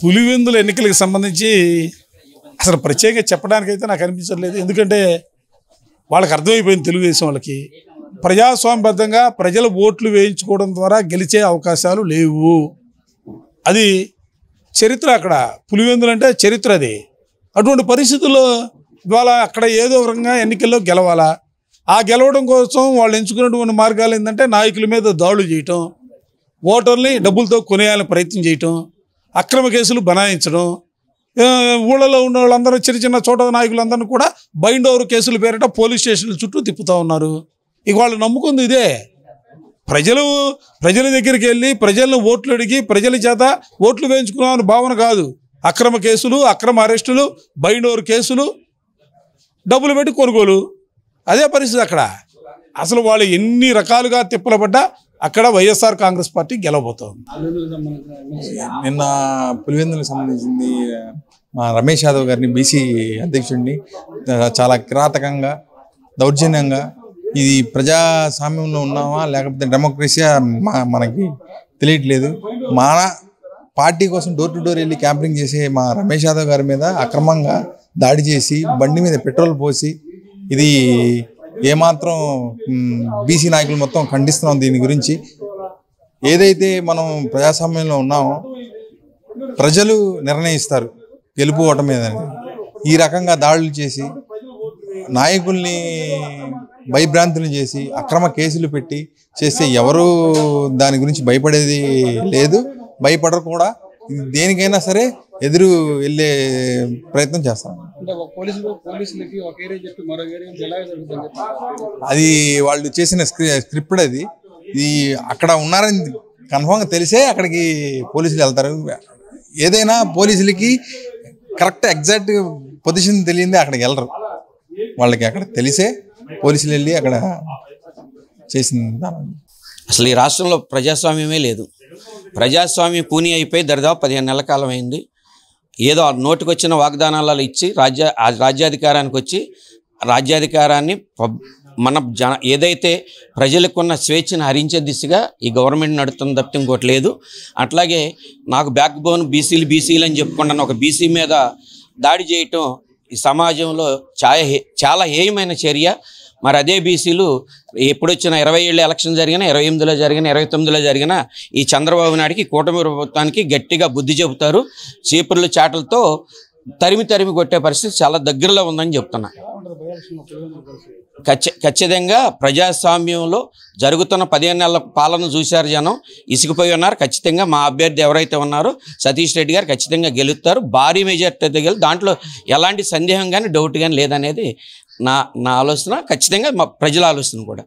పులివెందుల ఎన్నికలకు సంబంధించి అసలు ప్రత్యేకంగా చెప్పడానికైతే నాకు అనిపించట్లేదు. ఎందుకంటే వాళ్ళకి అర్థమైపోయింది తెలుగుదేశం వాళ్ళకి ప్రజాస్వామ్యబద్ధంగా ప్రజల ఓట్లు వేయించుకోవడం ద్వారా గెలిచే అవకాశాలు లేవు. అది చరిత్ర. అక్కడ పులివెందులు అంటే చరిత్ర. అది అటువంటి పరిస్థితుల్లో ఇవాళ అక్కడ ఏదో రకంగా ఎన్నికల్లో గెలవాలా. ఆ గెలవడం కోసం వాళ్ళు ఎంచుకున్నటువంటి మార్గాలు ఏంటంటే నాయకుల మీద దాడులు చేయటం, ఓటర్ని డబ్బులతో కొనేయాలని ప్రయత్నం చేయటం, అక్రమ కేసులు బనాయించడం, ఊళ్ళలో ఉన్న వాళ్ళందరూ చిన్న చిన్న చోట నాయకులందరినీ కూడా బైండ్ ఓవర్ కేసుల పేరిట పోలీస్ స్టేషన్ల చుట్టూ తిప్పుతూ ఉన్నారు. ఇక వాళ్ళు నమ్ముకుంది ఇదే. ప్రజల దగ్గరికి వెళ్ళి ప్రజలను ఓట్లు అడిగి ప్రజల చేత ఓట్లు వేయించుకున్నామని భావన కాదు. అక్రమ కేసులు, అక్రమ అరెస్టులు, బైండ్ ఓవర్ కేసులు, డబ్బులు పెట్టి కొనుగోలు. అదే పరిస్థితి అక్కడ. అసలు వాళ్ళు ఎన్ని రకాలుగా తిప్పలపడ్డా అక్కడ వైఎస్ఆర్ కాంగ్రెస్ పార్టీ గెలవబోతోంది. నిన్న పులివెందులకు సంబంధించింది మా రమేష్ యాదవ్ గారిని బీసీ అధ్యక్షుడిని చాలా కిరాతకంగా, దౌర్జన్యంగా, ఇది ప్రజాస్వామ్యంలో ఉన్నామా లేకపోతే డెమోక్రసీయా మనకి తెలియట్లేదు. మన పార్టీ కోసం డోర్ టు డోర్ వెళ్ళి క్యాంపింగ్ చేసే మా రమేష్ యాదవ్ గారి మీద అక్రమంగా దాడి చేసి బండి మీద పెట్రోల్ పోసి, ఇది ఏమాత్రం బీసీ నాయకులు మొత్తం ఖండిస్తున్నాం. దీని గురించి ఏదైతే మనం ప్రజాస్వామ్యంలో ఉన్నామో ప్రజలు నిర్ణయిస్తారు గెలుపు ఓటమి మీద. ఈ రకంగా దాడులు చేసి నాయకుల్ని భయభ్రాంతులు చేసి అక్రమ కేసులు పెట్టి చేస్తే ఎవరు దాని గురించి భయపడేది లేదు, భయపడరు కూడా. దేనికైనా సరే ఎదురు వెళ్ళే ప్రయత్నం చేస్తాం. అది వాళ్ళు చేసిన స్క్రిప్ట్. అది అక్కడ ఉన్నారని కన్ఫామ్గా తెలిసే అక్కడికి పోలీసులు వెళ్తారు. ఏదైనా పోలీసులకి కరెక్ట్ ఎగ్జాక్ట్ పొజిషన్ తెలియందే అక్కడికి వెళ్ళరు. వాళ్ళకి అక్కడ తెలిసే పోలీసులు వెళ్ళి అక్కడ చేసింది. అసలు ఈ రాష్ట్రంలో ప్రజాస్వామ్యమే లేదు. ప్రజాస్వామ్యం కూని అయిపోయి దరిదాపు 15 నెలల కాలం అయింది. ఏదో నోటికి వచ్చిన వాగ్దానాలు ఇచ్చి రాజ్యాధికారానికి వచ్చి రాజ్యాధికారాన్ని మన ఏదైతే ప్రజలకున్న స్వేచ్ఛను హరించే దిశగా ఈ గవర్నమెంట్ నడుతున్న తప్పితే ఇంకోటి లేదు. అట్లాగే నాకు బ్యాక్ బోన్ బీసీలు అని చెప్పుకున్నాను. ఒక బీసీ మీద దాడి చేయటం ఈ సమాజంలో చాలా హేయమైన చర్య. మరి అదే బీసీలు ఎప్పుడొచ్చిన 20 ఏళ్ళ ఎలక్షన్ జరిగినా, 28లో జరిగిన, 29లో జరిగిన ఈ చంద్రబాబు నాయుడికి కూటమి ప్రభుత్వానికి గట్టిగా బుద్ధి చెబుతారు. చీపుర్ల చాటలతో తరిమి కొట్టే పరిస్థితి చాలా దగ్గరలో ఉందని చెప్తున్నా. ఖచ్చితంగా ప్రజాస్వామ్యంలో జరుగుతున్న 15 నెలల పాలన చూశారు జనం, ఇసుకుపోయి ఉన్నారు. ఖచ్చితంగా మా అభ్యర్థి ఎవరైతే ఉన్నారో సతీష్ రెడ్డి గారు ఖచ్చితంగా గెలుస్తారు. భారీ మెజార్టీతో గెలు, దాంట్లో ఎలాంటి సందేహం కానీ డౌట్ కానీ లేదనేది నా ఆలోచన. ఖచ్చితంగా మా ప్రజల ఆలోచన కూడా.